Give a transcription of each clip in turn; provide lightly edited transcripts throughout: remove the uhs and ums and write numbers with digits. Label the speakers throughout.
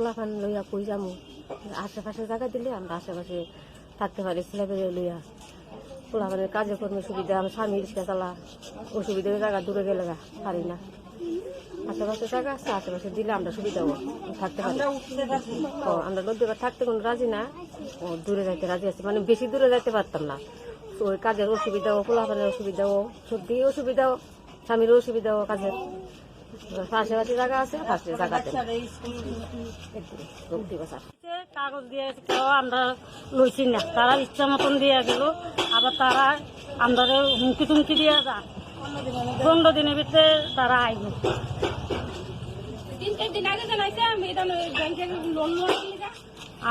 Speaker 1: পোলাপান লইয়া কই যামু আশেপাশে জায়গা দিলে আমরা আশেপাশে থাকতে পারি ছেলেপেলে লইয়া পোলাপানের কাজে কর্মে সুবিধা আমার স্বামী রিক্সা চালা অসুবিধা জায়গা দূরে গেলে পারি না আশেপাশে জায়গা আছে আশেপাশে দিলে আমরা সুবিধা থাকতে পারি আমরা নদীবার থাকতে কোনো রাজি না দূরে যাইতে রাজি আছে মানে বেশি দূরে যাইতে পারতাম না ওই কাজের অসুবিধাও পোলাপানের অসুবিধাও সত্যি অসুবিধাও স্বামীর অসুবিধাও কাজের আশেপাশে জায়গা আছে পাশে জায়গা কাগজ দিয়ে আমরা লইছি না তারা ইচ্ছা মতন দিয়ে গেল আবার তারা আমরা হুমকি টুমকি দিয়ে যা 15 দিনের ভিতরে তারা আইব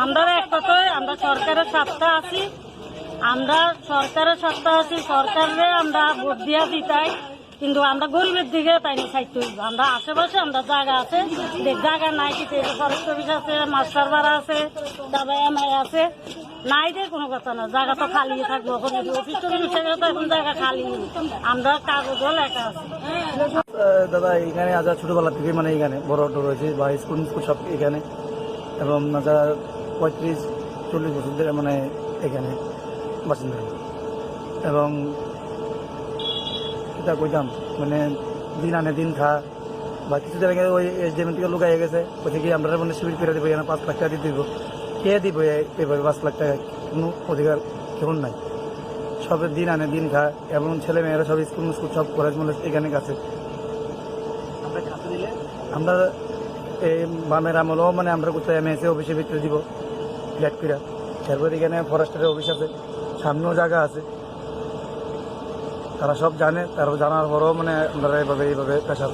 Speaker 1: আমরা এক কথায় আমরা সরকারের সত্তা আছি সরকারে আমরা ভোট দিয়া দিতাই কিন্তু আমরা গরিবের দিকে তাই না সাইতে হইব আমরা আশেপাশে আমরা জায়গা আছে জায়গা নাই কিছু ফরেস্ট অফিস আছে মাস্টার ভাড়া আছে তারপরে এমআই আছে নাই রে কোনো কথা না জায়গা তো খালি থাকবো অফিস টফিস তো এখন জায়গা খালি আমরা কাগজও লেখা আছে
Speaker 2: দাদা এখানে আজ ছোটবেলা থেকে মানে এখানে বড় অটো রয়েছে বা স্কুল সব এখানে এবং 35-40 বছর ধরে মানে এখানে বাসিন্দা এবং এটা কইতাম মানে দিন আনে দিন খা বা কিছু জায়গায় ওই এসডিএম থেকে লুকাই গেছে ওই কি আমরা মানে শিবির করে দেবো এখানে 5 লাখ টাকা দিয়ে দিব কে দিব এভাবে 5 লাখ টাকা কোনো অধিকার কেমন নাই সবের দিন আনে দিন খা এবং ছেলে মেয়েরা সব স্কুল সব কলেজ মলেজ এখানে কাছে আমরা এই বামের আমলেও মানে আমরা কোথায় এমএসএ অফিসের ভিতরে দিব ফ্ল্যাট করে তারপর এখানে ফরেস্টের অফিস আছে সামনেও জায়গা আছে তারা সব জানে তারা জানার পরেও মানে আমরা এইভাবে পেশা